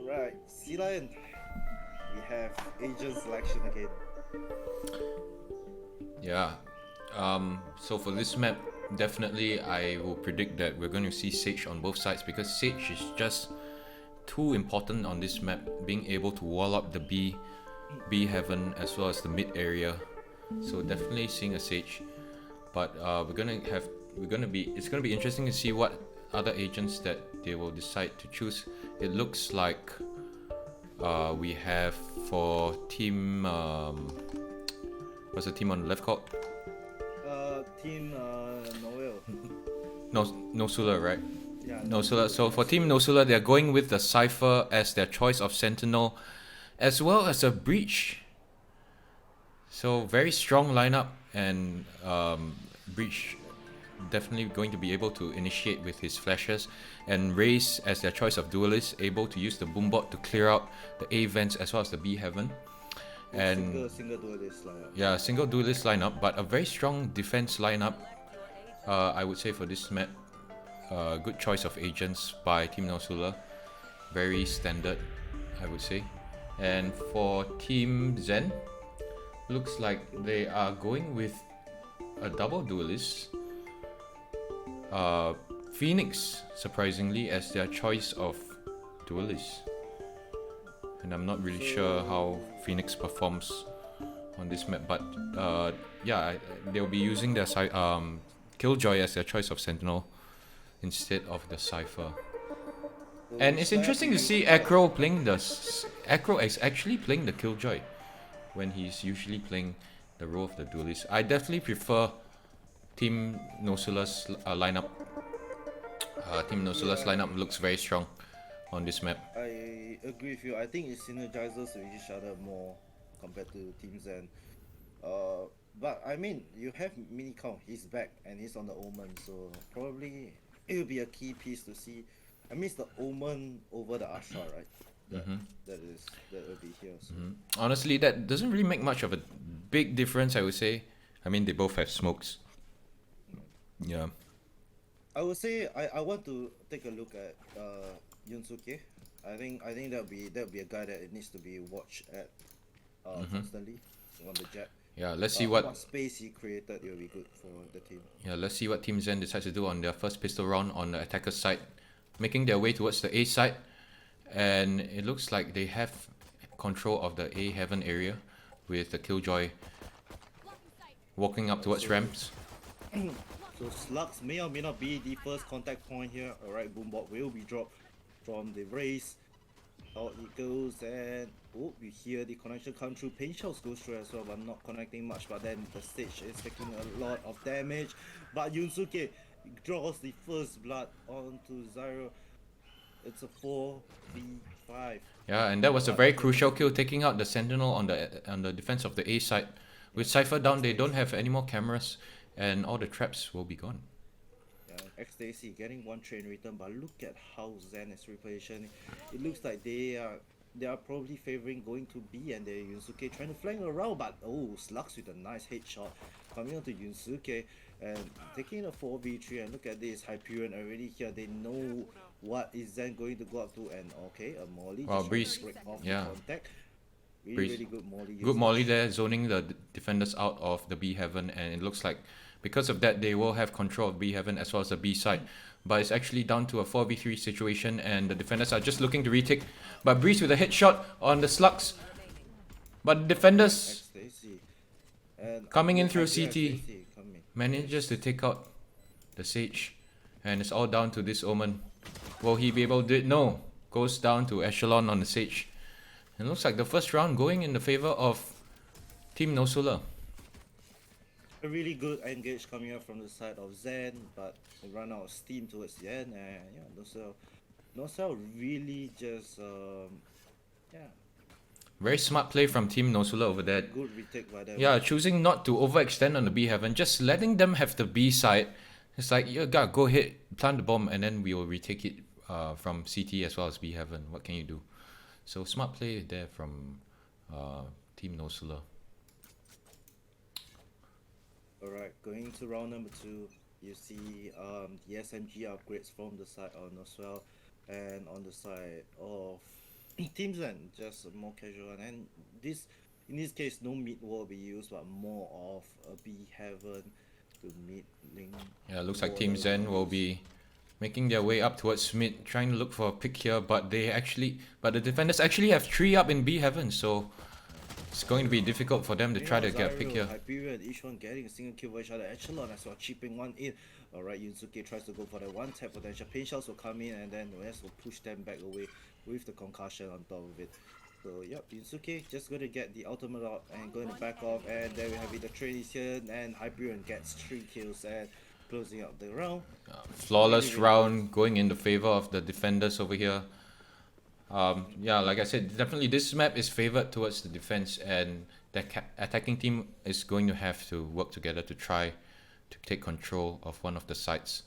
Right, Sea Lion. We have agent selection again. Yeah. So for this map, definitely I will predict that we're going to see Sage on both sides because Sage is just too important on this map, being able to wall up the B heaven as well as the mid area. So definitely seeing a Sage, but it's gonna be interesting to see what other agents that they will decide to choose. It looks like we have for team what's the team on the left called? Team Noel. Noisulle, right? Yeah, Noisulle. So for Team Noisulle. Noisulle, they're going with the Cypher as their choice of Sentinel, as well as a Breach. So very strong lineup, and Breach definitely going to be able to initiate with his flashes, and Raze as their choice of duelist, able to use the boombot to clear out the A vents as well as the B heaven. And Single duelist lineup. yeah, single duelist lineup, but a very strong defense lineup. I would say for this map, good choice of agents by Team Noisulle. Very standard, I would say. And for Team Zen, looks like they are going with a double duelist. Phoenix, surprisingly, as their choice of duelist. And I'm not really sure how Phoenix performs on this map, but they'll be using their Killjoy as their choice of Sentinel instead of the Cypher. So And which it's lineup do interesting to you see prefer? Acro playing Acro is actually playing the Killjoy when he's usually playing the role of the duelist. I definitely prefer Team Nosulle's lineup. Team Nosulle's Yeah, lineup looks very strong on this map. I agree with you. I think it synergizes with each other more compared to Team Zen. But I mean, you have Mini Count. He's back and he's on the Omen, so probably it will be a key piece to see. I mean, it's the Omen over the Asha, right? That that will be here. So Honestly, that doesn't really make much of a big difference, I would say. I mean, they both have smokes. Yeah. I would say I want to take a look at Yunsuke. I think that'll be a guy that it needs to be watched at constantly on the jet. Yeah, let's see How what much space he created, it will be good for the team. let's see what Team Zen decides to do on their first pistol round on the attacker side, making their way towards the A side, and it looks like they have control of the A heaven area with the Killjoy walking up towards So ramps. so slugs may or may not be the first contact point here. Alright, Boombot will be dropped from the race. Out it goes, and oh, we hear the connection come through. Pain shells goes through as well, but not connecting much. But then the stage is taking a lot of damage. But Yunsuke draws the first blood onto Zyro. It's a 4v5. Yeah, and that was a But very crucial kill, taking out the Sentinel on the defense of the A side. With Cypher down, they don't have any more cameras, and all the traps will be gone. XDC getting one train return, but look at how Zen is repositioning. It looks like they are probably favoring going to B, and they Yunsuke trying to flank around, but oh, Slugs with a nice headshot coming on to Yunsuke and taking a 4v3. And look at this, Hyperion already here. They know what is Zen going to go up to, and okay, a Molly Wow, just trying Breeze. to break off Yeah. the contact. Really, Breeze. really good Molly. Good usage. molly there, zoning the defenders out of the B heaven, and it looks like because of that they will have control of B heaven as well as the B side. But it's actually down to a 4v3 situation, and the defenders are just looking to retake. But Breeze with a headshot on the slugs. But the defenders XDC. And coming in looks through like they have CT XDC coming. manages to take out the Sage, and it's all down to this Omen. Will he be able to do it? No. Goes down to Echelon on the Sage. And looks like the first round going in the favor of Team Noisulle. A really good engage coming up from the side of Zen, but they run out of steam towards the end, and yeah, Nosel really just yeah, Very smart play from Team Noisulle over there. good retake by them. Yeah, choosing not to overextend on the B heaven, just letting them have the B side. It's like, you gotta go ahead, plant the bomb, and then we will retake it from CT as well as B heaven. What can you do? So smart play there from Team Noisulle. Alright, going to round number 2, you see the SMG upgrades from the side of Noswell, and on the side of Team Zen just more casual, and this in this case no mid wall will be used, but more of a B heaven to mid link. Yeah, looks like wall Team that will Zen will used. be making their way up towards mid, trying to look for a pick here, but the defenders actually have 3 up in B heaven, so it's going to be difficult for them to try Meanwhile, to get a pick Zyro, here. Hyperion, each one getting a single kill for each other. Echelon as well, chipping one in. Alright, Yunsuke tries to go for that one tap potential. Pain shells will come in and then West will push them back away with the concussion on top of it. So, yep, Yunsuke just going to get the ultimate out and going to back off. And there we have it, the trade is here. And Hyperion gets 3 kills and closing out the round. Flawless Really good. round going in the favor of the defenders over here. Yeah, like I said, definitely this map is favored towards the defense, and the attacking team is going to have to work together to try to take control of one of the sites.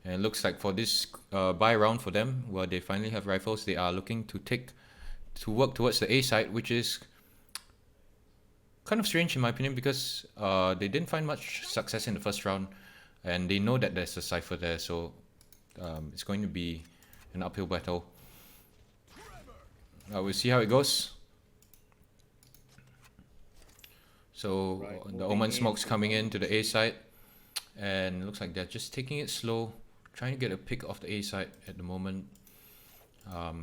And it looks like for this buy round for them, where they finally have rifles, they are looking to work towards the A site, which is kind of strange in my opinion because they didn't find much success in the first round, and they know that there's a cipher there, so it's going to be an uphill battle. We'll see how it goes. So Right, the moving Omen in smoke's to coming one. into the A site, and it looks like they're just taking it slow, trying to get a pick off the A site at the moment.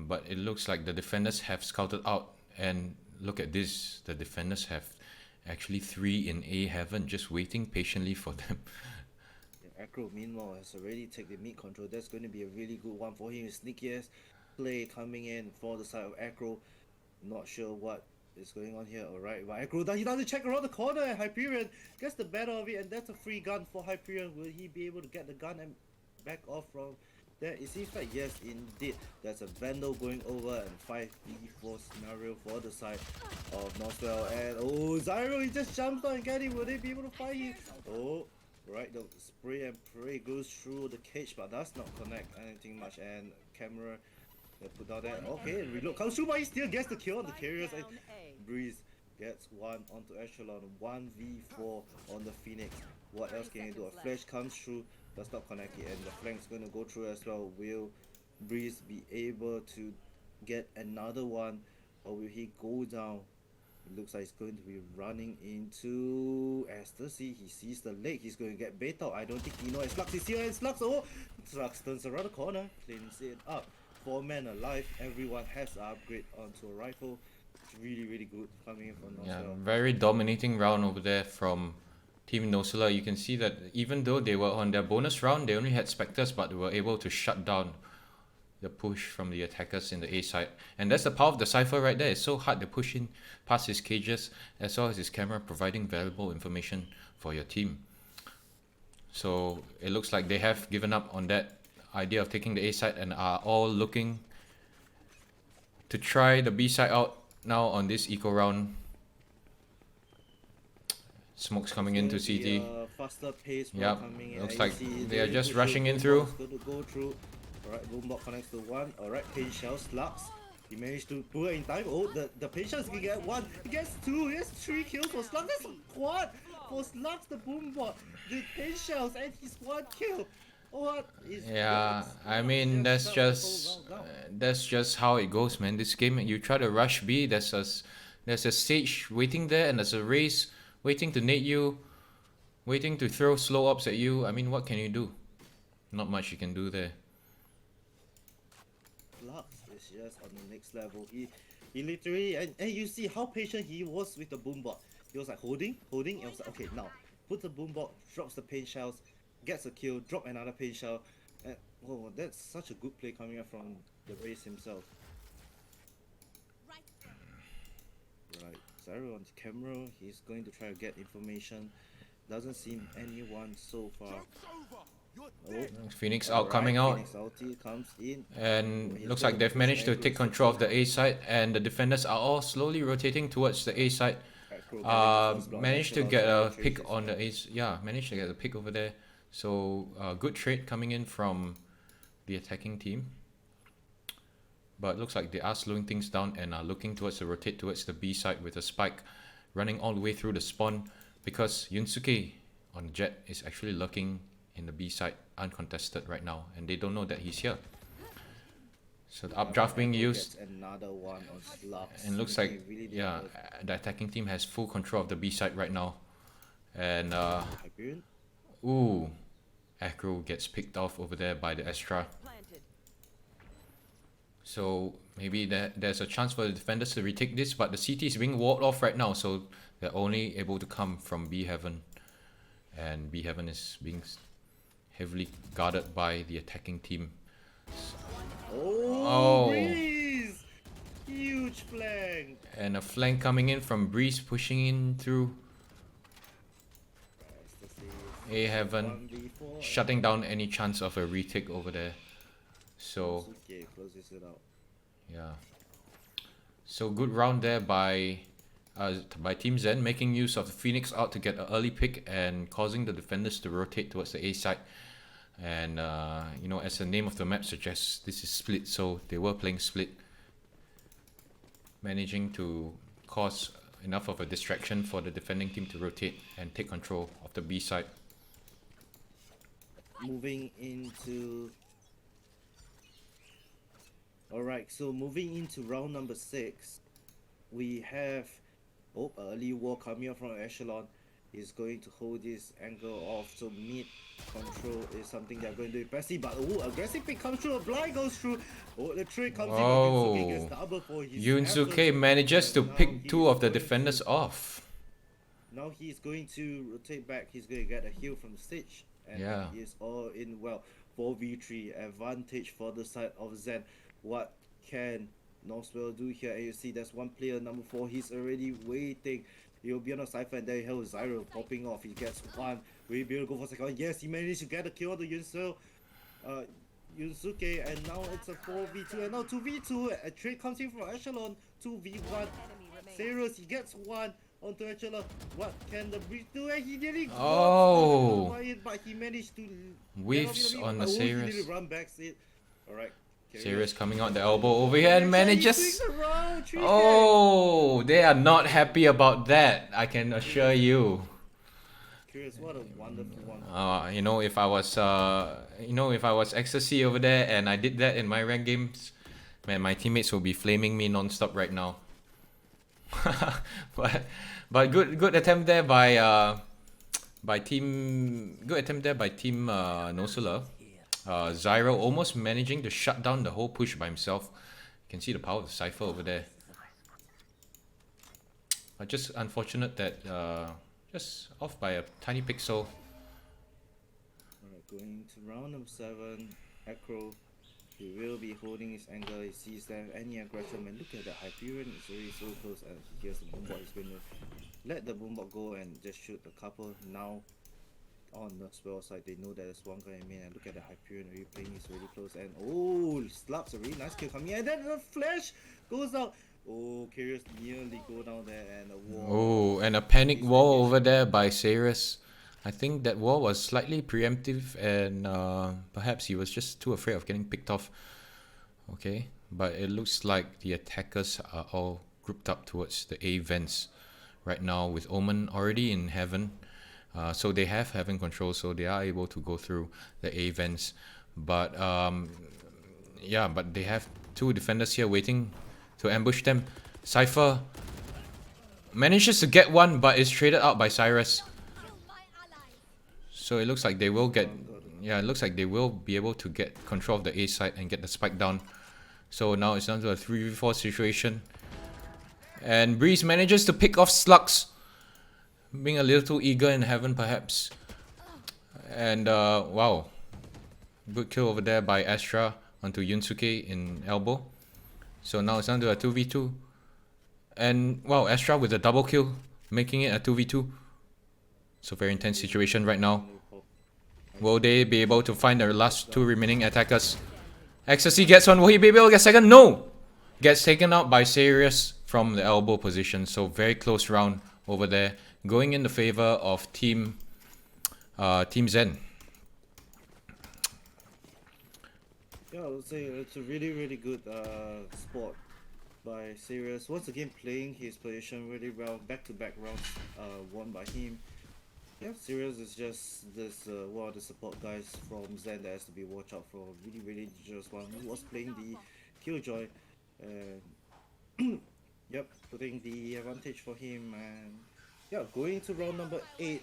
But it looks like the defenders have scouted out, and look at this, the defenders have actually 3 in A heaven just waiting patiently for them. Acro, meanwhile, has already taken the mid control. That's going to be a really good one for him. Sneakiest play coming in for the side of Acro. Not sure what is going on here. Alright, but Acro, he doesn't check around the corner, and Hyperion gets the better of it, and that's a free gun for Hyperion. Will he be able to get the gun and back off from there? It seems like yes, indeed. There's a Vandal going over and 5v4 scenario for the side of Noisulle. And oh, Zyro, he just jumps on and get him. Will they be able to fight him? Oh. Right, the spray and pray goes through the cage, but does not connect anything much. And camera, they put out there. Okay, and reload comes through, but he still gets the kill on the carriers. And Breeze gets one onto Echelon, 1v4 on the Phoenix. What else can he do? A flash comes through, does not connect it, and the flank's gonna go through as well. Will Breeze be able to get another one, or will he go down? It looks like he's going to be running into Ecstasy. He sees the leg. He's going to get bait out. I don't think he knows Slux is here. And Slux, oh! Slux turns around the corner, cleans it up. 4 men alive. Everyone has to upgrade onto a rifle. It's really, really good coming in from Yeah, Noisulle. very dominating round over there from Team Noisulle. You can see that even though they were on their bonus round, they only had Spectres, but they were able to shut down the push from the attackers in the A side. And that's the power of the Cypher right there. It's so hard to push in past his cages as well as his camera, providing valuable information for your team. So it looks like they have given up on that idea of taking the A side and are all looking to try the B side out now on this eco round. Smoke's coming into CT. Faster pace Yep, coming in. looks And like you see they are just push rushing in Boombot through. is going to go through. Alright, Boombot connects to one. Alright, Pain Shell Slugs. He managed to pull it in time. Oh, the Pain Shells can get one. He gets 2. He has 3 kills for Slugs. That's a quad for Slugs, the Boombot. The Pain Shells and his 1 kill. What is Yeah, that? I mean that's Shut the whole just round down. that's just how it goes, man. This game, you try to rush B. There's a stage waiting there, and there's a race waiting to nade you, waiting to throw slow ups at you. I mean, what can you do? Not much you can do there. Lux is just on the next level. He literally and you see how patient he was with the Boombot. He was like holding, and was like, okay, now put the Boombot, drops the pain shells, gets a kill, drop another pain shell. And oh, that's such a good play coming up from the race himself. Right, Zyro on the camera, he's going to try to get information. Doesn't seem anyone so far. Oh, Phoenix out coming out. Phoenix ulti comes in. And He's looks gonna like they've push managed to Agro take control of the secure. A side, and the defenders are all slowly rotating towards the A side. Acro getting the first block, Managed to Echelon get a trades pick his on the spot. A. Yeah, managed to get a pick over there. So good trade coming in from the attacking team. But looks like they are slowing things down and are looking towards the rotate towards the B side with a spike running all the way through the spawn, because Yunsuke on Jet is actually lurking in the B side uncontested right now, and they don't know that he's here. So the updraft being Echo used, gets another one on Slugs. and looks making like it really yeah, difficult. the attacking team has full control of the B side right now, and Hyperion. ooh, Acro gets picked off over there by the Astra. So maybe there's a chance for the defenders to retake this, but the CT is being walled off right now, so they're only able to come from B Heaven, and B Heaven is being heavily guarded by the attacking team. Oh, Oh, Breeze! Huge flank. and a flank coming in from Breeze pushing in through A Heaven, 1v4. shutting down any chance of a retake over there. So Noisulle closes it out. yeah, so good round there by Team Zen, making use of the Phoenix out to get an early pick and causing the defenders to rotate towards the A side. And you know, as the name of the map suggests, this is split, so they were playing split, managing to cause enough of a distraction for the defending team to rotate and take control of the B side. Moving into... Alright, so moving into round number 6, we have early war coming up from Echelon. He's going to hold this angle off, so mid control is something they're going to do passive, but aggressive pick comes through, a blind goes through. The trade comes in, but Yunsuke gets double for his Yunsuke efforts, manages to and now pick two he's of the going defenders to- off. Now he's going to rotate back, he's going to get a heal from the stage, and Yeah. that is all in well. 4v3 advantage for the side of Zen. What can Noisulle do here? And you see there's one player, number 4, he's already waiting. He'll be on a Cypher, and there you have Zyro popping off. He gets one. Will he be able to go for second? Yes, he managed to get a kill on the Yunsuke, and now it's a 4v2, and now 2v2. A trade comes in from Echelon, 2v1. Serious, he gets one onto Echelon. What can the Breeze do? And he nearly Oh. got it, but he managed to Whiffs on the He Serious. nearly run back it. Alright. Serious coming out the elbow over here and manages. He's doing the round, 3K. Oh, they are not happy about that, I can assure you. Curious, what a wonderful one. You know, if I was Ecstasy over there and I did that in my ranked games, man, my teammates will be flaming me non-stop right now. but good attempt there by team Noisulle. Zyro almost managing to shut down the whole push by himself. You can see the power of the Cypher over there. But just unfortunate that just off by a tiny pixel. Alright, going to round number 7. Acro, he will be holding his angle. He sees that any aggression, and look at the Hyperion, it's already so close, and he hears the boombot. He's going to let the boombot go and just shoot a couple. Now on the spell side, they know that there's one guy in main, and look at the Hyperion already playing, he's really close, and Slugs, a really nice kill coming in, and then the flash goes out. Curious nearly go down there, and a wall. Oh, and a panic wall over there by Serious. I think that wall was slightly preemptive, and perhaps he was just too afraid of getting picked off. Okay, but it looks like the attackers are all grouped up towards the A vents right now, with Omen already in Heaven. So they have Heaven control, so they are able to go through the A vents. But yeah, but they have two defenders here waiting to ambush them. Cypher manages to get one, but is traded out by Cyrus. So it looks like they will get, yeah, it looks like they will be able to get control of the A side and get the spike down. So now it's down to a 3v4 situation. And Breeze manages to pick off Slugs, being a little too eager in Heaven perhaps. And wow, good kill over there by Astra onto Yunsuke in elbow. So now it's down to a 2v2. And wow, Astra with a double kill, making it a 2v2. So very intense situation right now. Will they be able to find their last two remaining attackers? Ecstasy gets one. Will he be able to get second? No! Gets taken out by Serious from the elbow position. So very close round over there, going in the favor of Team Zen. Yeah, I would say it's a really good spot by Serious. Once again, playing his position really well. Back-to-back rounds won by him. Yeah, Serious is just this one of the support guys from Zen that has to be watched out for. Really dangerous one. He was playing the Killjoy, and yep, putting the advantage for him. And yeah, going to round number 8,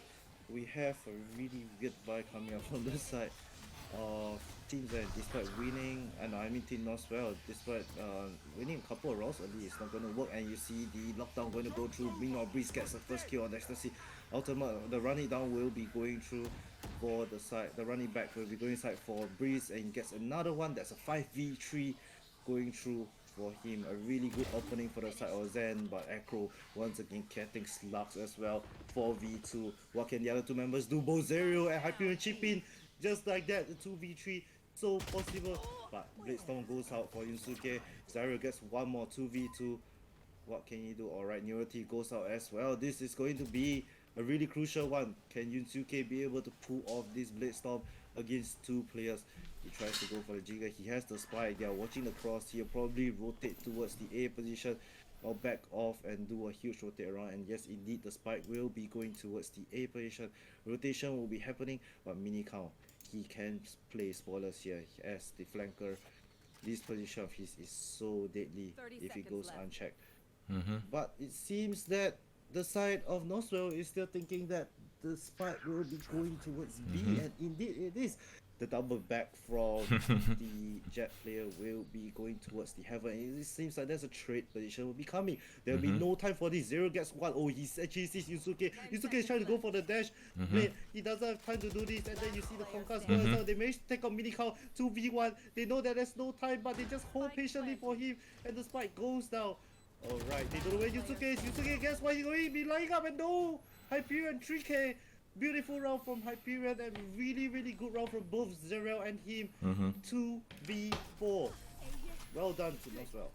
we have a really good vibe coming up from the side of Team Zen. Despite winning, and I mean Team Noisulle, despite winning a couple of rounds early, it's not going to work. And you see the lockdown going to go through. Meanwhile, Breeze gets the first kill on Ecstasy. Ultimate, the running down will be going through for the side. The running back will be going side for Breeze, and gets another one. That's a 5v3 going through for him. A really good opening for the side of Zen, but Echo once again getting slugs as well. 4v2. What can the other two members do? Bozerio and Hyperion chip in just like that. The 2v3 so possible, but Bladestone goes out for Yusuke. Zario gets one more 2v2. What can he do? Alright, Neurity goes out as well. This is going to be a really crucial one. Can Yusuke be able to pull off this Bladestorm against two players? He tries to go for the Jigger. He has the spike. They are watching the cross. He'll probably rotate towards the A position or back off and do a huge rotate around. And yes, indeed, the spike will be going towards the A position. Rotation will be happening, but mini count. He can play spoilers here as the flanker. This position of his is so deadly if it goes unchecked. But it seems that the side of Noisulle is still thinking that the spike will be going towards B, and indeed it is. The double back from the Jet player will be going towards the Heaven. It seems like there's a trade position will be coming. There'll be no time for this. Zero gets one. Oh, he actually sees Yusuke. Yusuke is trying to go for the dash. He doesn't have time to do this, and then you see the Conquest go as well. They managed to take on Minikau 2v1. They know that there's no time, but they just hold patiently for him, and the spike goes down. Alright, they don't know where Yusuke is. Yusuke, guess why he's going to be lying up, and no! Hyperion 3k. Beautiful round from Hyperion, and really good round from both Zerel and him. 2v4. Well done to Noisulle.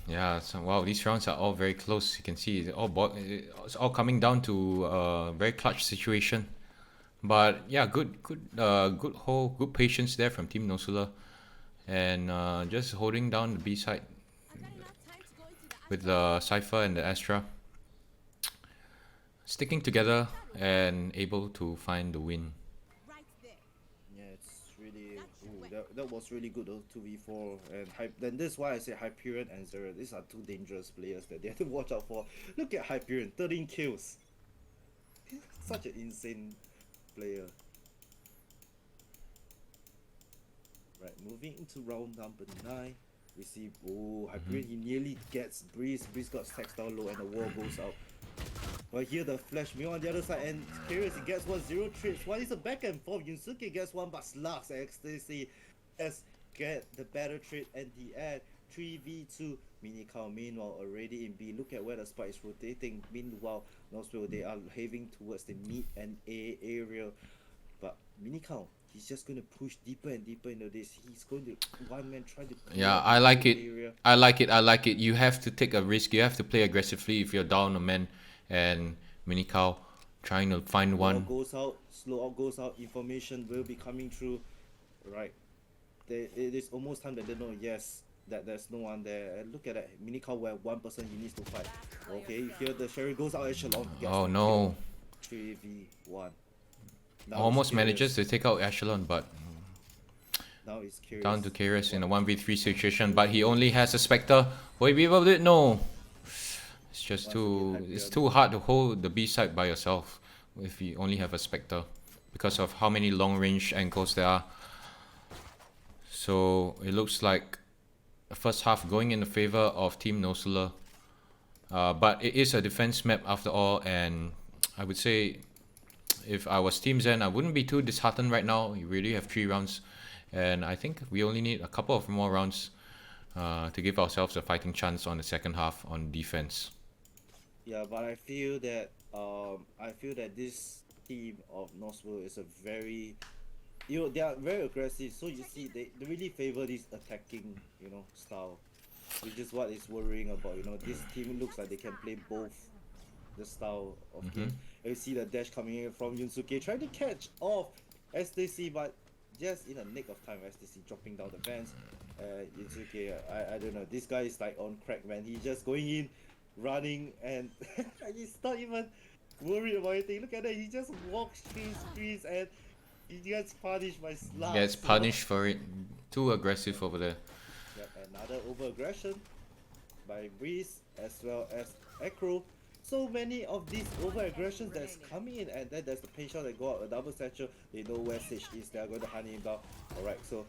Yeah, so wow, these rounds are all very close. You can see it's all coming down to a very clutch situation. But yeah, good patience there from Team Noisulle, and just holding down the B side with the Cypher and the Astra, sticking together and able to find the win. Yeah, it's really that was really good though, 2v4, and then this is why I say Hyperion and Zero. These are two dangerous players that they have to watch out for. Look at Hyperion, 13 kills. Such an insane player. Right, moving into round number 9. We see Hyperion, he nearly gets Breeze. Breeze got stacks down low and the wall goes out. But here the flash me on the other side, and Curious he gets 1-0 trips. One is a back and forth. Yusuke gets one, but Slugs and Ecstasy as get the better trade at the end. 3v2. Minikau meanwhile already in B. Look at where the spike is rotating. Meanwhile, Noisulle, they are heading towards the mid and A area. But Minikau, he's just going to push deeper and deeper into this. He's going to one man try to I like it. area. I like it. You have to take a risk. You have to play aggressively if you're down a man. And Minikau trying to find one. Slow out goes out. Information will be coming through. Right. It is almost time that they know, yes, that there's no one there. And look at that. Minikau where one person he needs to fight. Okay, here the Sherry goes out Echelon. Oh no. 3v1. Almost manages to take out Echelon, but now it's Curious. Down to Curious in a 1v3 situation, but he only has a Spectre. Will he be able to do it? No. It's just too hard to hold the B side by yourself if you only have a Spectre because of how many long range angles there are. So it looks like the first half going in the favor of Team Noisulle. But it is a defense map after all, and I would say if I was Team Zen, I wouldn't be too disheartened right now. You really have 3 rounds, and I think we only need a couple of more rounds to give ourselves a fighting chance on the second half on defense. Yeah, but I feel that this team of Noisulle is a very, they are very aggressive. So you see, they really favor this attacking, style, which is what is worrying about. This team looks like they can play both the style of game. And you see the dash coming in from Yusuke trying to catch off STC, but just in a nick of time, STC dropping down the fence. Yusuke, I don't know. This guy is like on crack, man. He's just going in, running, and he's not even worried about anything. Look at that. He just walks through streets and he gets punished by Slugs. Gets punished for it. Too aggressive over there. Yep, another over-aggression by Breeze as well as Acro. So many of these over-aggressions that's coming in, and then there's the pain shot that go out, a double satchel. They know where Sage is, they're going to hunt him down. Alright, so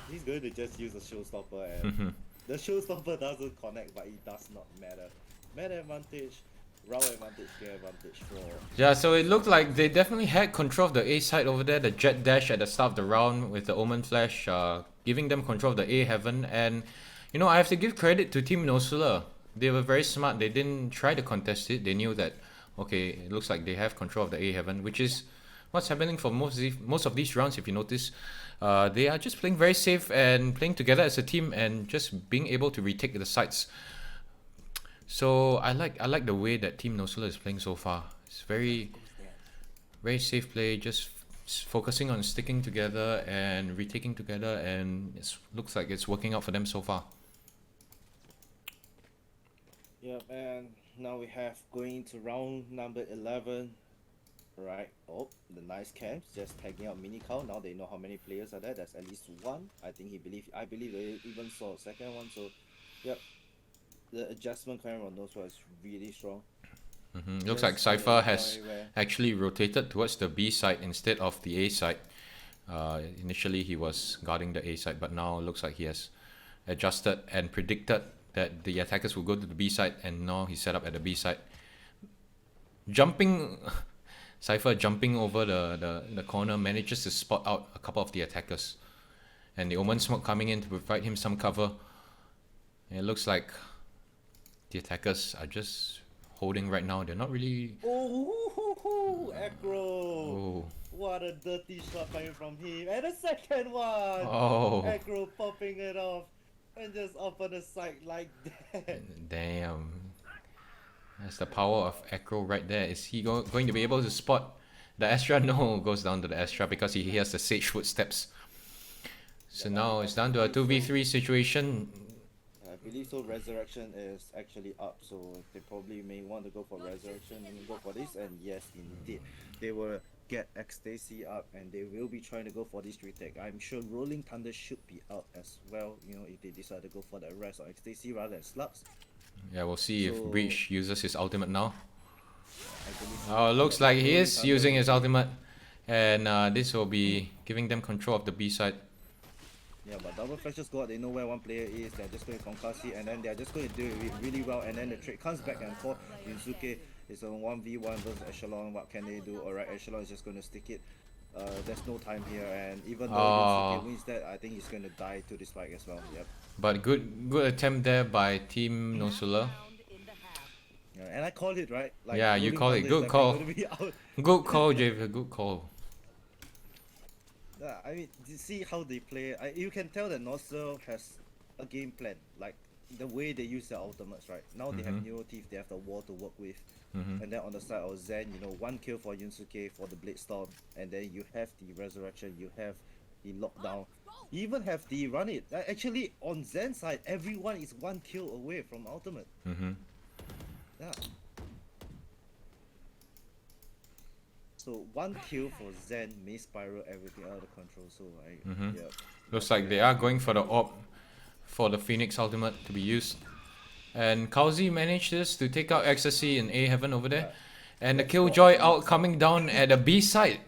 he's going to just use a showstopper, and the showstopper doesn't connect, but it does not matter. Man advantage, round advantage, game advantage for... Yeah, so it looked like they definitely had control of the A side over there. The jet dash at the start of the round with the Omen Flash, giving them control of the A heaven. And you know, I have to give credit to Team Noisulle. They were very smart. They didn't try to contest it. They knew that, okay, it looks like they have control of the A heaven, which is what's happening for most of these rounds. If you notice, they are just playing very safe and playing together as a team and just being able to retake the sites. So I like the way that Team Noisulle is playing so far. It's very safe play, just focusing on sticking together and retaking together, and it looks like it's working out for them so far. Yep, and now we have going to round number 11. Right. Oh, the nice camps just tagging out mini count. Now they know how many players are there. There's at least one. I believe they even saw a second one. So, yep. The adjustment camera on those was really strong. Looks like Cypher has actually rotated towards the B side instead of the A side. Initially he was guarding the A side, but now it looks like he has adjusted and predicted that the attackers will go to the B side, and now he's set up at the B side. Cypher jumping over the corner manages to spot out a couple of the attackers. And the Omen smoke coming in to provide him some cover. And it looks like the attackers are just holding right now. They're not really... Oh, Acro! Oh. What a dirty shot coming from him. And the second one! Oh. Acro popping it off. And just off on the side like that. Damn. That's the power of Acro right there. Is he going to be able to spot the Astra? No, goes down to the Astra because he hears the Sage footsteps. So now it's down to a 2v3 situation. I believe so. Resurrection is actually up, so they probably may want to go for Resurrection and go for this. And yes, indeed, they will get Ecstasy up, and they will be trying to go for this retake. I'm sure Rolling Thunder should be out as well. You know, if they decide to go for the rest of Ecstasy rather than Slugs. Yeah, we'll see if Breach uses his ultimate now. So Looks like he is using his ultimate, and this will be giving them control of the B side. Yeah, but double flashes go out, they know where one player is, they're just going to concuss it, and then they're just going to do it really well, and then the trade comes back and forth. Yunsuke is a 1v1 versus Echelon. What can they do? Alright, Echelon is just going to stick it. There's no time here, and even though Yunsuke wins that, I think he's going to die to the spike as well. Yep. But good attempt there by Team Noisulle. Yeah, and I called it, right? Like, yeah, you call it. Good call. Good call, JV. Good call. Yeah, I mean, you see how they play. You can tell that Noisulle has a game plan, like the way they use their ultimates, right? Now they have Neurotief, they have the wall to work with, and then on the side of Zen, you know, one kill for Yunsuke for the Blade Storm, and then you have the Resurrection, you have the Lockdown, you even have the Run It. Actually, on Zen's side, everyone is one kill away from ultimate. Yeah. So one kill for Zen may spiral everything out of control. So yeah. Looks like they are going for the orb for the Phoenix ultimate to be used. And Kauzi manages to take out Ecstasy in A heaven over there. And the Killjoy out coming down at the B side.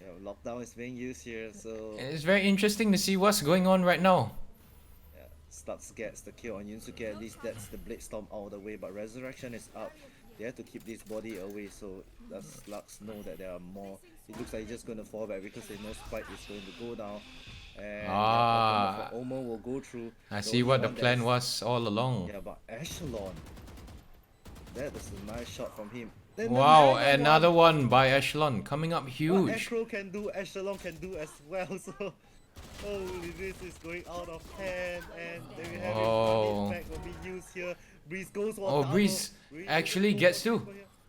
Yeah, Lockdown is being used here, so it's very interesting to see what's going on right now. Yeah, Slugs gets the kill on Yunsuke, at least that's the Blade Storm out of the way, but Resurrection is up. They have to keep this body away, so the Slugs know that there are more. It looks like he's just going to fall back because they know Spike is going to go down. And Omen will go through. I see what the plan was all along. Yeah, but Echelon. That is a nice shot from him. Then wow, another one by Echelon coming up huge. What Acro can do, Echelon can do as well. So, holy, this is going out of hand, and then we have it back will be used here. Breeze goes for Breeze actually gets two.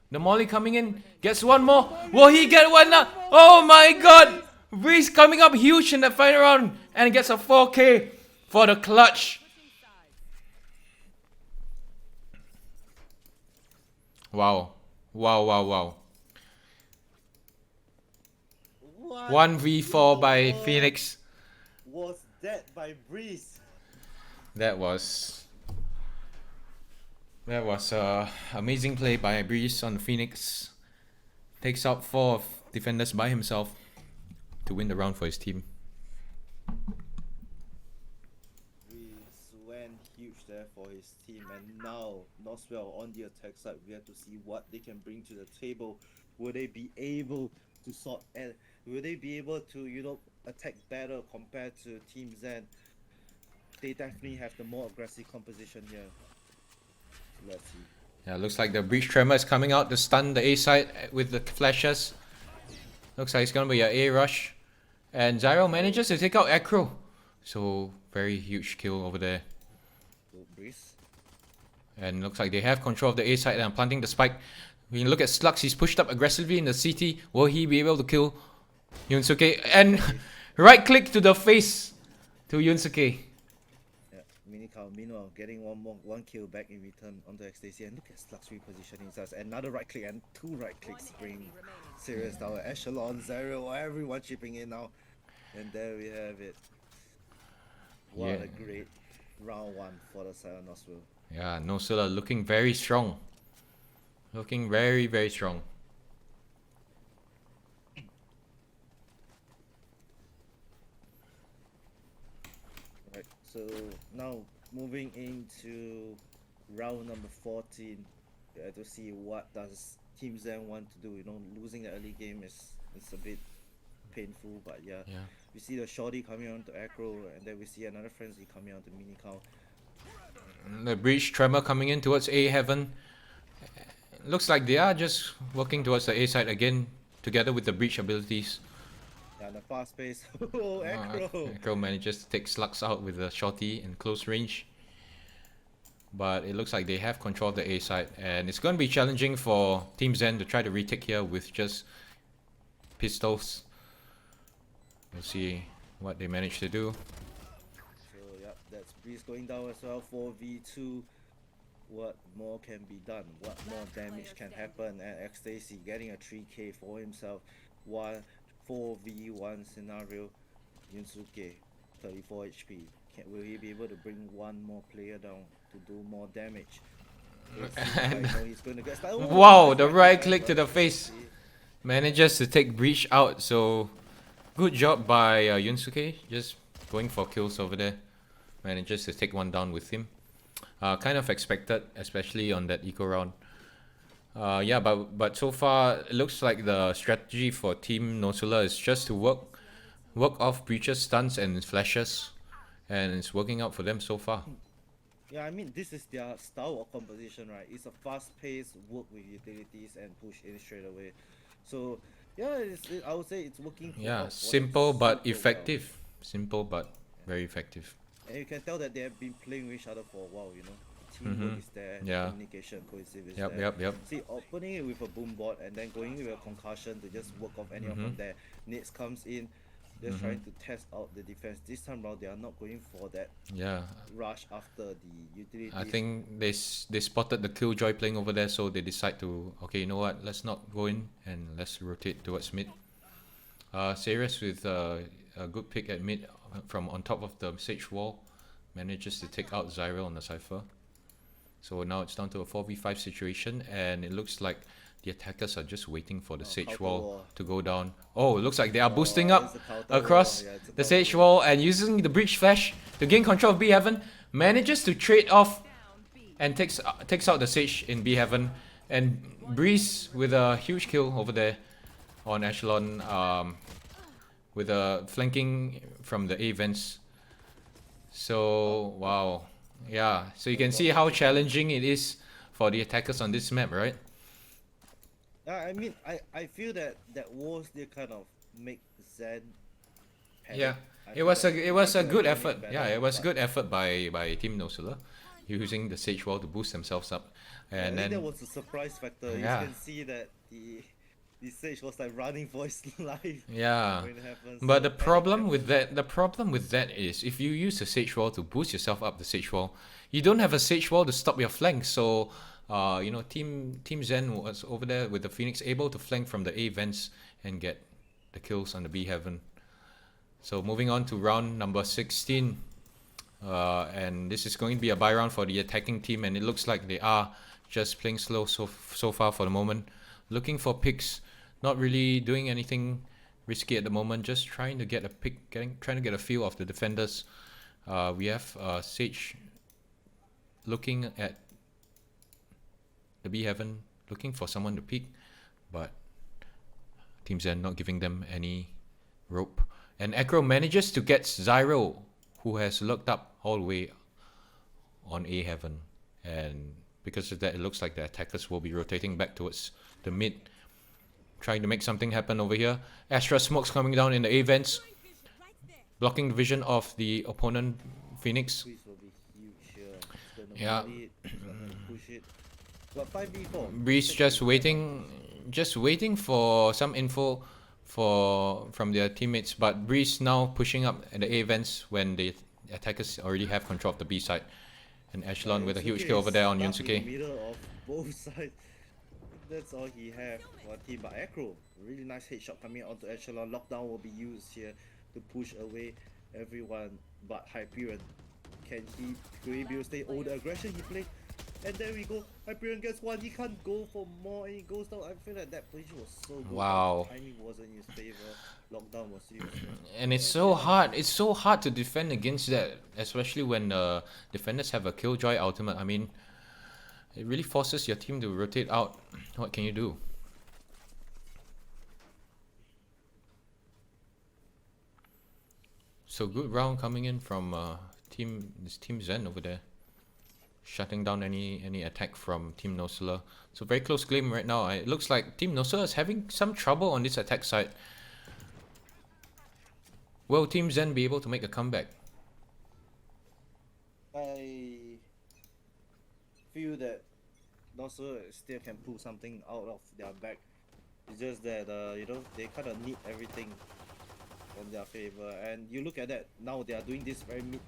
The Molly coming in, gets one more. Will he get one now? Oh my god! Breeze coming up huge in the final round and gets a 4K for the clutch. Wow. Wow. 1v4 by Phoenix. Was Dead by Breeze. That was amazing play by Breeze on Phoenix. Takes out 4 of defenders by himself to win the round for his team. Breeze went huge there for his team, and now Noisulle on the attack side. We have to see what they can bring to the table. Will they be able to sort? Will they be able to attack better compared to Team Zen? They definitely have the more aggressive composition here. So let's see. Yeah, looks like the Breach Tremor is coming out to stun the A side with the flashes. Looks like it's gonna be an A rush. And Zyro manages to take out Acro. So, very huge kill over there. Go Breeze. And looks like they have control of the A side and planting the spike. When you look at Slux, he's pushed up aggressively in the CT. Will he be able to kill Yunsuke? And right click to the face to Yunsuke. Meanwhile, getting one kill back in return onto Ecstasy, and look at Slux repositioning himself. Another right click and 2 right clicks bring Sirius down. Echelon, Zero, everyone chipping in now. And there we have it. What a great round 1 for the side of Noisulle. Yeah, Noisulle looking very strong. Looking very, very strong. Right, so now moving into round number 14, we have to see what does Team Zen want to do. Losing the early game is a bit painful, but yeah. We see the shorty coming on to Acro, and then we see another frenzy coming on to Minicow. The Breach Tremor coming in towards A Heaven. Looks like they are just working towards the A side again, together with the Breach abilities. Yeah, the fast pace. Oh, Acro! Acro manages to take Slux out with the shorty in close range. But it looks like they have control of the A side, and it's going to be challenging for Team Zen to try to retake here with just pistols. We'll see what they manage to do. So yeah, that's Breeze going down as well. 4v2. What more can be done? What more damage can happen? And Ecstasy getting a 3k for himself. 4v1 scenario. Yunsuke, 34 HP. Will he be able to bring one more player down to do more damage? He's going to get started. Wow, the right click to the face. Manages to take Breach out, so good job by Yunsuke. Just going for kills over there. Manages to take one down with him. Kind of expected, especially on that eco round. Yeah, but so far it looks like the strategy for Team Noisulle is just to work off Breach's stuns and flashes, and it's working out for them so far. Yeah, I mean, this is their style of composition, right? It's a fast-paced work with utilities and push in straight away. So yeah, I would say it's working. Yeah, simple but effective. Well. Simple but very effective. And you can tell that they have been playing with each other for a while, Teamwork is there, communication, cohesive is there. Yep. See, opening it with a boom bot and then going with a concussion to just work off anyone from there. Nades comes in, just trying to test out the defense. This time around, they are not going for that rush after the utilities. I think they spotted the Killjoy playing over there, so they decide to, okay, you know what, let's not go in and let's rotate towards mid. Sirius with a good pick at mid from on top of the Sage wall, manages to take out Zyro on the Cypher. So now it's down to a 4v5 situation, and it looks like the attackers are just waiting for the Sage wall to go down. Oh, it looks like they are boosting up across the Sage wall and using the Breach Flash to gain control of B Heaven. Manages to trade off and takes out the Sage in B Heaven. And Breeze with a huge kill over there on Echelon, with a flanking from the A vents. So wow, yeah. So you can see how challenging it is for the attackers on this map, right? I mean, I feel that was the kind of make Zen panic. Yeah, it was a good effort. Yeah, it was good effort by Team Noisulle, using the Sage wall to boost themselves up, and then that was a surprise factor. Yeah. You can see that the Sage was like running for his life. Yeah, when it happens. but the problem with that is if you use the Sage wall to boost yourself up the Sage wall, you don't have a Sage wall to stop your flank. So Team Zen was over there with the Phoenix able to flank from the A vents and get the kills on the B Heaven. So moving on to round number 16. And this is going to be a buy round for the attacking team, and it looks like they are just playing slow so far for the moment. Looking for picks, not really doing anything risky at the moment, just trying to get a pick, trying to get a feel of the defenders. We have Sage looking at the B Heaven, looking for someone to pick, but Team Zen not giving them any rope. And Acro manages to get Zyro, who has looked up all the way on A Heaven. And because of that, it looks like the attackers will be rotating back towards the mid, trying to make something happen over here. Astra smokes coming down in the A vents, blocking the vision of the opponent Phoenix. Squeeze will be huge here. He's gonna Yeah. volley it, he's gonna push it. But 5v4. Breeze just waiting for some info from their teammates, but Breeze now pushing up at the A vents when the attackers already have control of the B side. And Echelon with a huge kill over there on Stuck in Yunsuke. the middle of both sides. That's all he have for team. But Acro, really nice headshot coming onto Echelon. Lockdown will be used here to push away everyone. But Hyperion, can he be able to stay? Oh, the aggression he played. And there we go. Hyperion gets one. He can't go for more, and he goes down. I feel like that position was so good. Wow. The timing wasn't in his favor. Lockdown was used. And it's so hard. It's so hard to defend against that, especially when defenders have a Killjoy ultimate. I mean, it really forces your team to rotate out. What can you do? So good round coming in from Team Zen over there, shutting down any attack from Team Noisulle. So very close game right now. It looks like Team Noisulle is having some trouble on this attack side. Will Team Zen be able to make a comeback? I feel that Noisulle still can pull something out of their back. It's just that they kind of need everything on their favor. And you look at that now, they are doing this very mid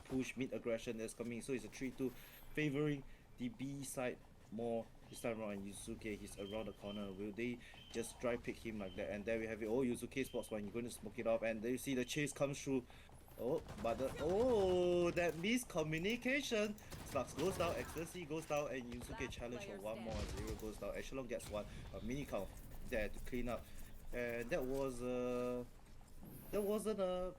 push, mid aggression that's coming. So it's a 3-2 favoring the B side more this time around. And Yusuke, he's around the corner. Will they just dry pick him like that? And there we have it. Oh, Yusuke spots one. You're going to smoke it off, and there you see the chase comes through. Oh, but that miscommunication. Slugs goes down, Ecstasy goes down, and Yusuke challenge for one more. Zero goes down. Echelon gets one. A mini count there to clean up, and that wasn't a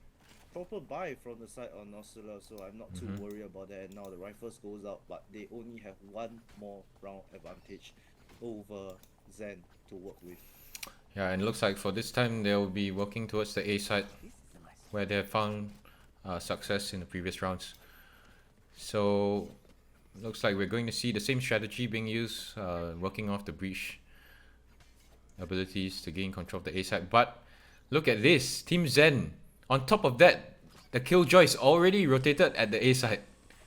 proper buy from the side on Noisulle, so I'm not too worried about that. And now the rifles goes out, but they only have one more round advantage over Zen to work with. Yeah, and it looks like for this time they'll be working towards the A side, where they have found success in the previous rounds. So looks like we're going to see the same strategy being used, working off the breach abilities to gain control of the A side. But look at this, Team Zen. On top of that, the Killjoy is already rotated at the A side,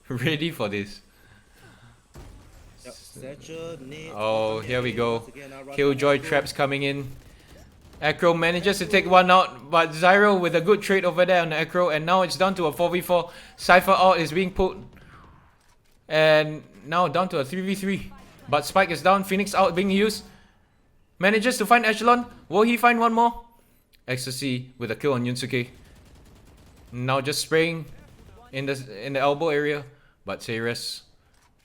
ready for this. Yep. Thatcher, Nate, Oh, here we go. once again, run Killjoy down traps coming in. Acro manages to take one out, but Zyro with a good trade over there on the Acro, and now it's down to a 4v4. Cypher out is being pulled, and now down to a 3v3. But Spike is down, Phoenix out being used. Manages to find Echelon. Will he find one more? Ecstasy with a kill on Yunsuke. Now just spraying in the elbow area, but Ceres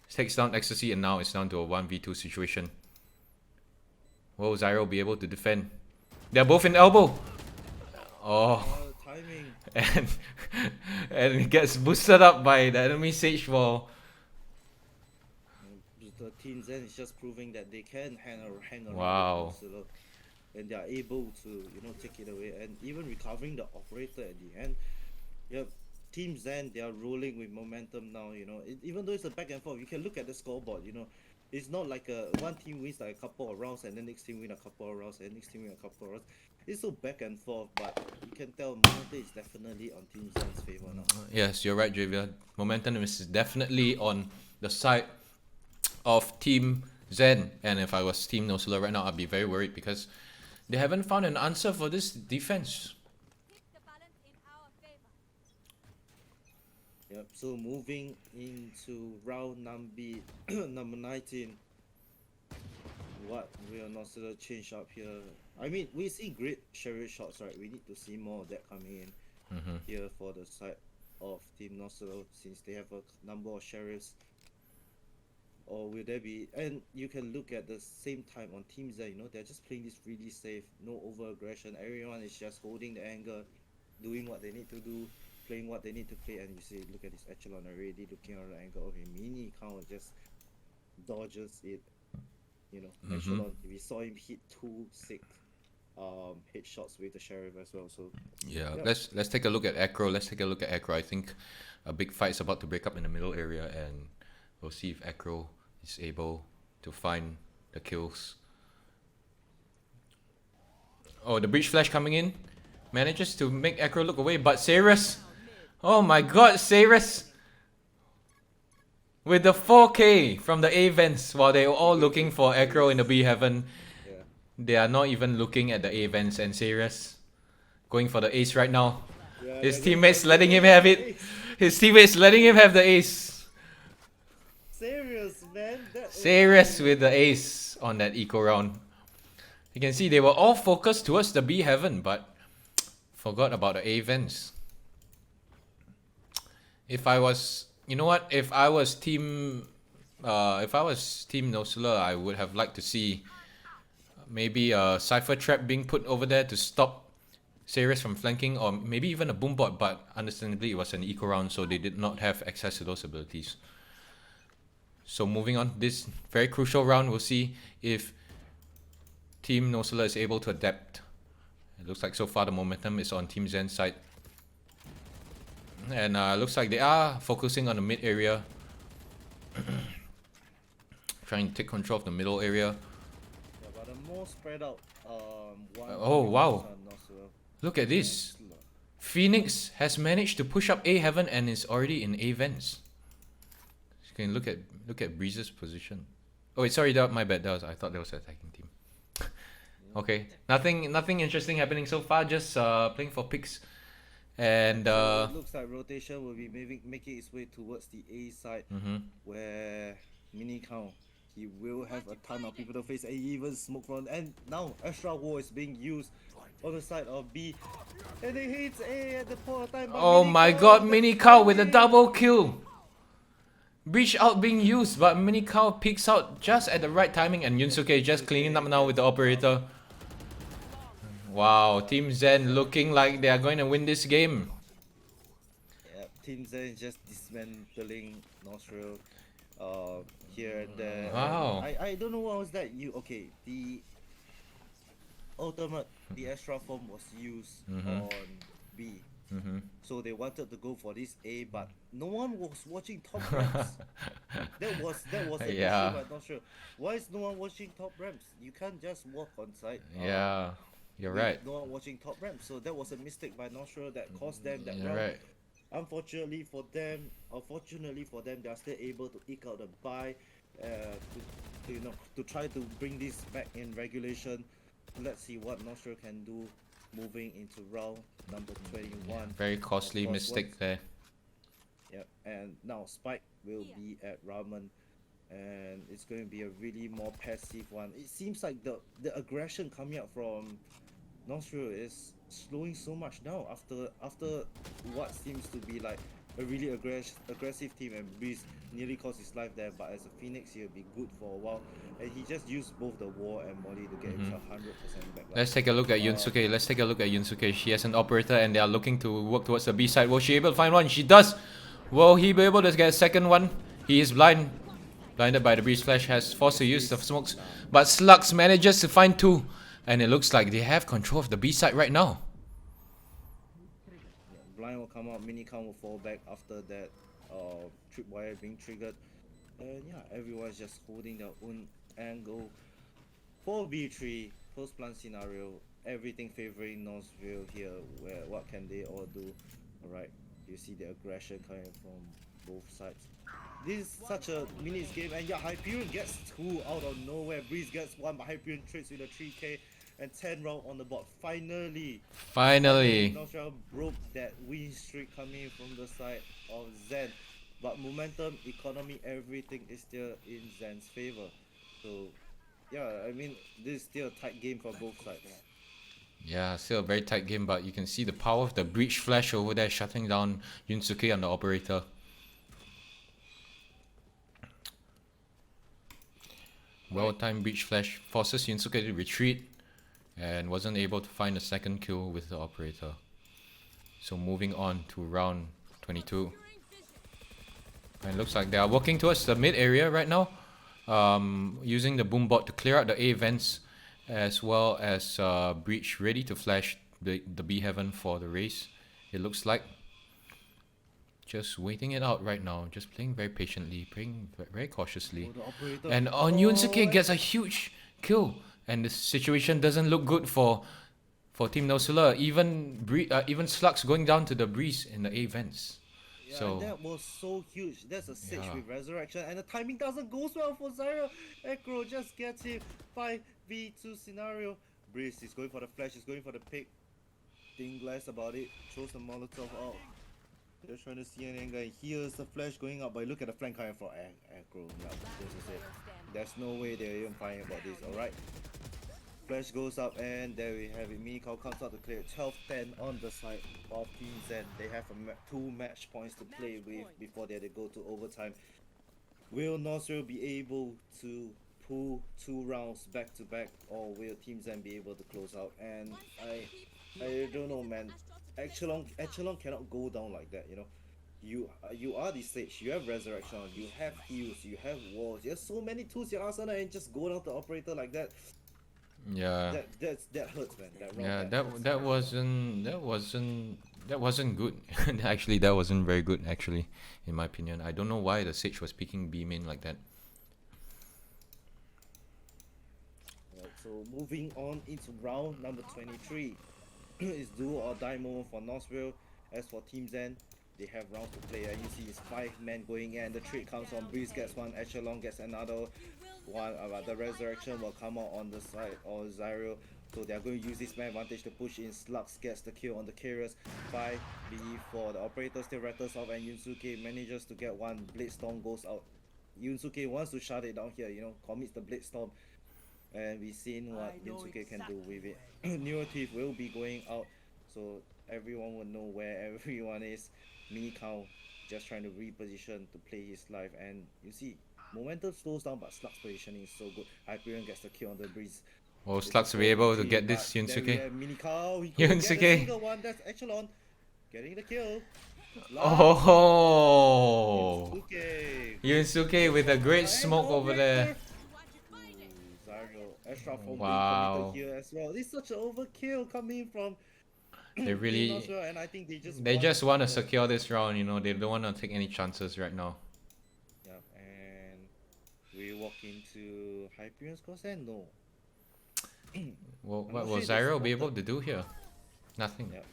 takes down Ecstasy, and now it's down to a 1v2 situation. Will Zyro be able to defend? They're both in elbow. Oh, timing. and it gets boosted up by the enemy Sage Wall. The Team Zen is just proving that they can hang around. Wow. And they are able to take it away, and even recovering the operator at the end. Yep. Team Zen, they are rolling with momentum now. Even though it's a back and forth, you can look at the scoreboard. It's not like one team wins like a couple of rounds and then next team win a couple of rounds and next team win a couple of rounds. It's so back and forth, but you can tell momentum is definitely on Team Zen's favor now. Yes, you're right, Javier. Momentum is definitely on the side of Team Zen. And if I was Team Noisulle right now, I'd be very worried because they haven't found an answer for this defense. Yep, so moving into round number 19. What will Noisulle change up here? I mean, we see great chariot shots, right? We need to see more of that coming in. here for the side of Team Noisulle, since they have a number of sheriffs. Or will there be? And you can look at the same time on Team Zen. They're just playing this really safe, no over aggression. Everyone is just holding the angle, doing what they need to do, playing what they need to play. And you see, look at this echelon already looking around the angle. Okay, mini count just dodges it. Echelon. We saw him hit 2 6 headshots with the sheriff as well. So Yeah, let's take a look at Acro. Let's take a look at Acro. I think a big fight is about to break up in the middle area, and we'll see if Acro is able to find the kills. Oh, the breach flash coming in manages to make Acro look away, but Saris, oh my god, Saris with the 4K from the A vents while they're all looking for Acro in the B heaven. yeah. They are not even looking at the A vents, and Saris going for the ace right now. Yeah, His they're teammates going letting for him the have it. ace. His teammates letting him have the ace. Serious, man. Saris with the ace on that eco round. You can see they were all focused towards the B heaven, but forgot about the A vents. If I was, if I was team Noisulle, I would have liked to see maybe a Cypher trap being put over there to stop Saris from flanking, or maybe even a boombot, but understandably it was an eco round, so they did not have access to those abilities. So moving on, this very crucial round, we'll see if Team Noisulle is able to adapt. It looks like so far the momentum is on Team Zen's side. And looks like they are focusing on the mid area. Trying to take control of the middle area. Yeah, but the more spread out one. Oh, wow. Noisulle. Look at this. Phoenix has managed to push up A heaven and is already in A vents. You can look at Breeze's position. Oh wait, sorry, my bad. I thought that was an attacking team. Okay, nothing interesting happening so far. Just playing for picks, and So it looks like rotation will be making its way towards the A side, where mini count. He will have a ton of people to face, and he even smoke from. And now extra wall is being used on the side of B, and he hits A at the point of time. But oh Mini my Cow god, with Mini the Cow with a timing. double kill. Breach out being used, but Mini Cow peeks out just at the right timing, and Yunsuke just cleaning up now with the operator. Wow, Team Zen looking like they are going to win this game. Yeah, Team Zen is just dismantling Nostril here and there. Wow. And I don't know what was that. The ultimate, the extra form was used on B. So they wanted to go for this A, but no one was watching top ramps. that was the Yeah. issue. I'm not sure. Why is no one watching top ramps? You can't just walk on site. Yeah, you're with right. No one watching top ramps. So that was a mistake by Nostril that cost them that You're round. right. Unfortunately for them, they are still able to eke out the buy, to try to bring this back in regulation. Let's see what Nostril can do moving into round number 21. Very costly Of course, mistake there. Yep, and now Spike will be at Ramen, and it's going to be a really more passive one. It seems like the aggression coming out from Nostril is slowing so much down after what seems to be like a really aggressive team, and Breeze nearly cost his life there, but as a Phoenix he'll be good for a while, and he just used both the wall and Molly to get himself 100% back. Let's take a look at Yunsuke. She has an operator and they are looking to work towards the B side. Will she be able to find one? She does! Will he be able to get a second one? He is blinded by the breeze flash, has forced to use the smokes, but Slugs manages to find two, and it looks like they have control of the B side right now. Blind will come out, mini count will fall back after that tripwire being triggered, and yeah, everyone's just holding their own angle. 4v3 post plant scenario, everything favoring Noiselle here, where what can they all do? Alright, you see the aggression coming from both sides. This is such a minutes game, and yeah, Hyperion gets 2 out of nowhere. Breeze gets 1, but Hyperion trades with a 3k and 10 round on the board. Finally, Nostril broke that win streak coming from the side of Zen. But momentum, economy, everything is still in Zen's favor. So yeah, I mean, this is still a tight game for both sides. Yeah, still a very tight game, but you can see the power of the breach flash over there shutting down Yunsuke on the operator. Well-timed breach flash forces Yunsuke to retreat and wasn't able to find a second kill with the operator. So moving on to round 22. And it looks like they are working towards the mid area right now. Using the boom bot to clear out the A vents as well as breach ready to flash the B heaven for the race. It looks like just waiting it out right now, just playing very patiently, playing very cautiously. And Yunsuke gets a huge kill, and the situation doesn't look good for Team Noisulle. Even Slugs going down to the breeze in the A vents. Yeah, So that was so huge. That's a Sage yeah. with Resurrection, and the timing doesn't go well for Zyro. Acro just gets him 5v2 scenario. Breeze is going for the flash, he's going for the pick. Think less about it, throws the Molotov out. They're trying to see an angle. Here's the flash going up, but look at the flank coming from Acro. No, this is it. There's no way they're even fighting about this, alright? Flash goes up, and there we have it. Minikow comes out to clear 12-10 on the side of Team Zen. They have two match points to play with before they go to overtime. Will Noisulle be able to pull 2 rounds back to back, or will Team Zen be able to close out? And I don't know, man. Echelon cannot go down like that, you know. You are the Sage, you have Resurrection, you have heals, you have walls, you have so many tools in your arsenal, and just go down to operator like that. Yeah. That hurts, man. That wasn't good. Actually, that wasn't very good. Actually, in my opinion, I don't know why the Sage was picking B main like that. Right, so moving on into round number 23. It's do or die moment for Noisulle. As for Team Zen, they have rounds to play, and you see it's 5 men going in. The trade comes on. Breeze gets one, Echelon gets another one. The Resurrection will come out on the side of Zyro. So they are going to use this man advantage to push in. Slugs gets the kill on the carriers. 5v4. The operator still rattles off, and Yunsuke manages to get one. Blade Storm goes out. Yunsuke wants to shut it down here, you know, commits the Blade Storm. And we've seen what Yunsuke can do with it. Newer Thief will be going out, so everyone will know where everyone is. Minikow just trying to reposition to play his life, and you see momentum slows down, but Slug's positioning is so good. Hyperion gets the kill on the breeze. Well, Slugs will be able to get this Yunsuke. Minikow, he Yunsuke. get a single one. That's Echelon getting the kill. Oh, Yunsuke. Yunsuke with a great smoke over there. Extra from Wow. being committed here as well. This is such an overkill coming from They really, Noisulle, and I think they just want to secure this round. You know, they don't want to take any chances right now. Yeah, and we walk into Hyperion's course and no. Well, what will Zyro be able to do here? Nothing. Yep.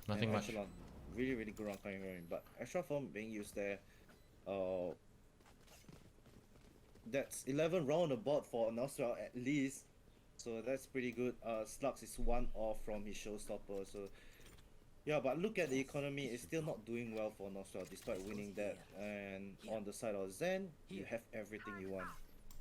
Nothing And much. Echelon, really good round coming in, but extra form being used there. That's 11 round on the board for Noisulle at least. So that's pretty good. Slugs is 1 off from his showstopper. So yeah, but look at the economy. It's still not doing well for Noisulle despite winning that. And on the side of Zen, you have everything you want.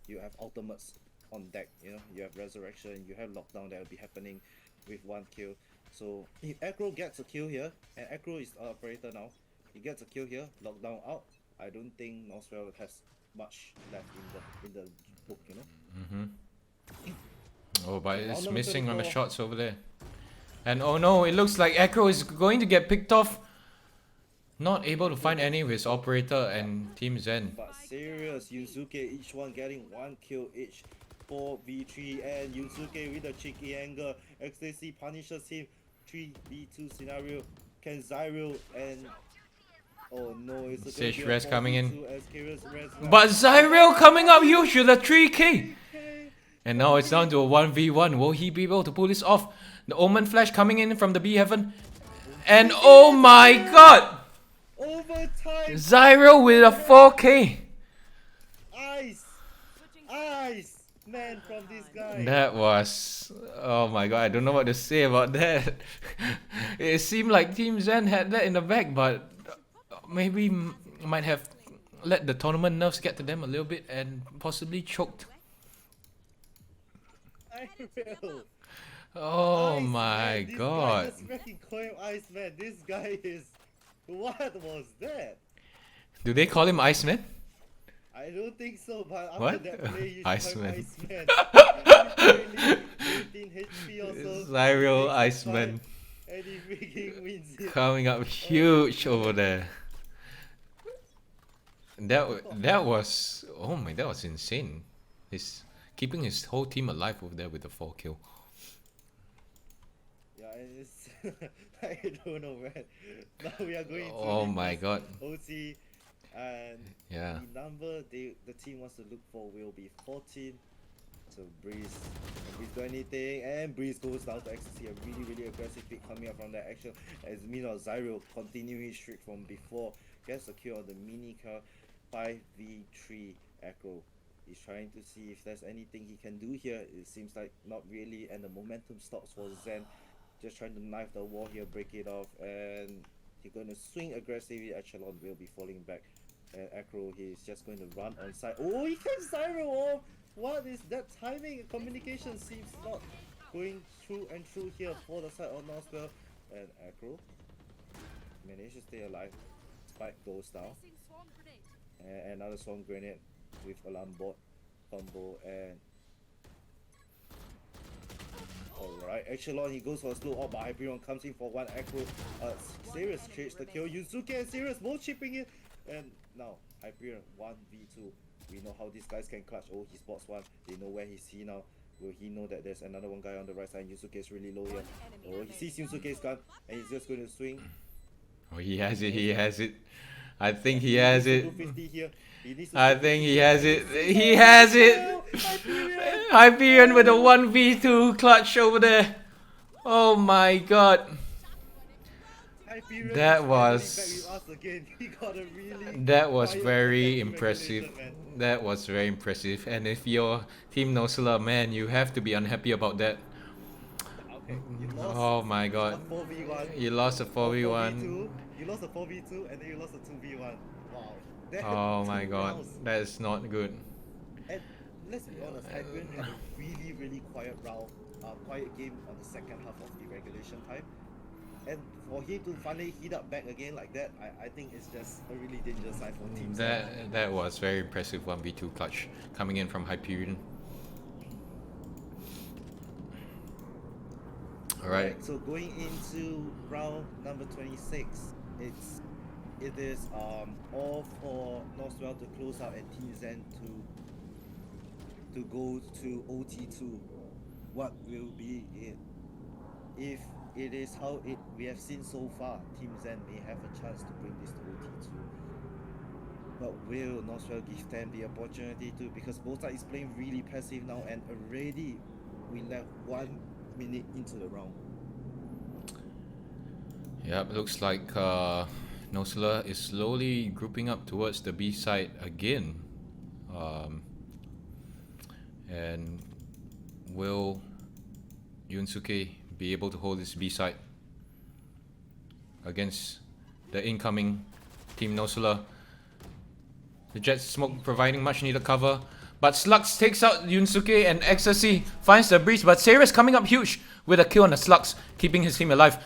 You have ultimates on deck. You know, you have Resurrection. You have lockdown that will be happening with 1 kill. So if Acro gets a kill here, and Acro is operator now, he gets a kill here, lockdown out. I don't think Noisulle has much left in the book. You know. Oh, but it's Number missing on the 34. shots over there. And oh no, it looks like Echo is going to get picked off. Not able to find any with his operator and Team Zen. But serious, Yunsuke, each one getting 1 kill each. 4v3, and Yunsuke with a cheeky angle. Ecstasy punishes him. 3v2 scenario. Can Zyro and oh no, it's a Sage Res coming in. But But Zyro coming up huge with a 3k. And now it's down to a 1v1. Will he be able to pull this off? The Omen Flash coming in from the B Heaven. And oh my god! overtime. Zyro with a 4k. Ice, man, from this guy. That was... Oh my god, I don't know what to say about that. It seemed like Team Zen had that in the bag, but maybe might have let the tournament nerves get to them a little bit and possibly choked. I will. Oh Iceman, my this guy god. just freaking call him Iceman. This guy is. What was that? Do they call him Iceman? I don't think so, but after What? that play, you should call him Iceman. Iceman. Literally 18 HP or so. He Zyro takes the fight Iceman and he freaking wins it. coming up Oh, huge man. over there. That was, oh my, that was insane. He's keeping his whole team alive over there with the 4 kill. Yeah, it's I don't know, man. Now we are going to Oh my this god. OT, and Yeah. the number the team wants to look for will be 14. So Breeze, can Breeze do anything? And Breeze goes down to ecstasy. A really aggressive pick coming up from that action. As meanwhile, Zyro continuing his streak from before, gets a kill on the mini car. 5v3 Echo. He's trying to see if there's anything he can do here. It seems like not really, and the momentum stops for Zen. Just trying to knife the wall here, break it off, and he's going to swing aggressively. Echelon will be falling back. And Acro, he's just going to run on side. Oh, he kept Zyro off! What is that timing? Communication seems not going through and through here for the side of Noisulle. And Acro manages to stay alive. Spike goes down. And another swarm grenade with alarm bot combo, and alright, Echelon, he goes for a slow off, but Hyperion comes in for one Acro. Serious trades the kill. Yuzuki and Serious both chipping it, and now Hyperion 1v2. We know how these guys can clutch. Oh, he spots one. They know where he's he now. Will he know that there's another one guy on the right side? Yuzuki is really low here. Oh, he sees Yuzuki's gun, and he's just going to swing. Oh, he has it, he has it. I think he has it. Here. I think he has it. He has it! Hyperion with a 1v2 clutch over there. Oh my god. That was very impressive. That was very impressive. And if you're Team Noisulle, man, you have to be unhappy about that. Oh my god. You lost a 4v1. You lost a 4v2 and then you lost a 2v1. Wow. Oh my god. That is not good. And let's be honest, Hyperion had a really quiet round, quiet game on the second half of the regulation time. And for him to finally heat up back again like that, I think it's just a really dangerous sign for teams. That was very impressive 1v2 clutch coming in from Hyperion. Alright. So going into round number 26, it is all for Noisulle to close out and Team Zen to go to OT2. What will be it? If it is how we have seen so far, Team Zen may have a chance to bring this to OT2. But will Noisulle give them the opportunity to? Because both sides is playing really passive now, and already we left 1 minute into the round. Yep, looks like Noisulle is slowly grouping up towards the B side again. And will Yunsuke be able to hold this B side against the incoming Team Noisulle? The Jet Smoke providing much needed cover, but Slugs takes out Yunsuke, and Ecstasy finds the breeze, but Serious coming up huge with a kill on the Slugs, keeping his team alive.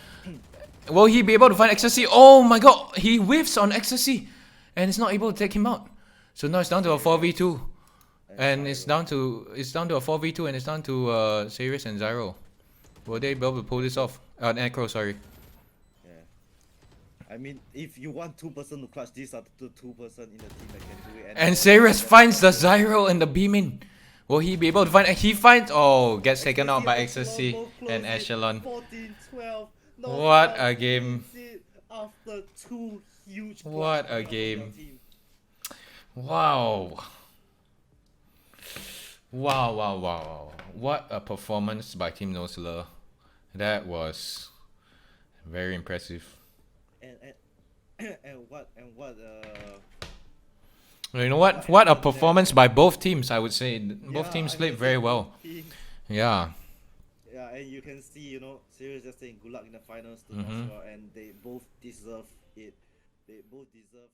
Will he be able to find Ecstasy? Oh my god, he whiffs on Ecstasy and is not able to take him out. So now it's down to a 4v2. And it's down to a 4v2, and it's down to Serious and Zyro. Will they be able to pull this off? Necro, sorry. I mean, if you want 2-person to clutch, these are the 2-person in the team that can do it. And Serious finds the Zyro and the Beamin. Will he be able to find? He finds. Oh, gets taken out by Ecstasy and Echelon. 14-12. What a game! After 2 huge. What a game! Wow! Wow! What a performance by Team Noisulle. That was very impressive. And what You know what? What a performance by both teams, I would say. Both teams played very well. Yeah. Yeah, and you can see, you know, Serious just saying good luck in the finals to Noisulle, and they both deserve it. They both deserve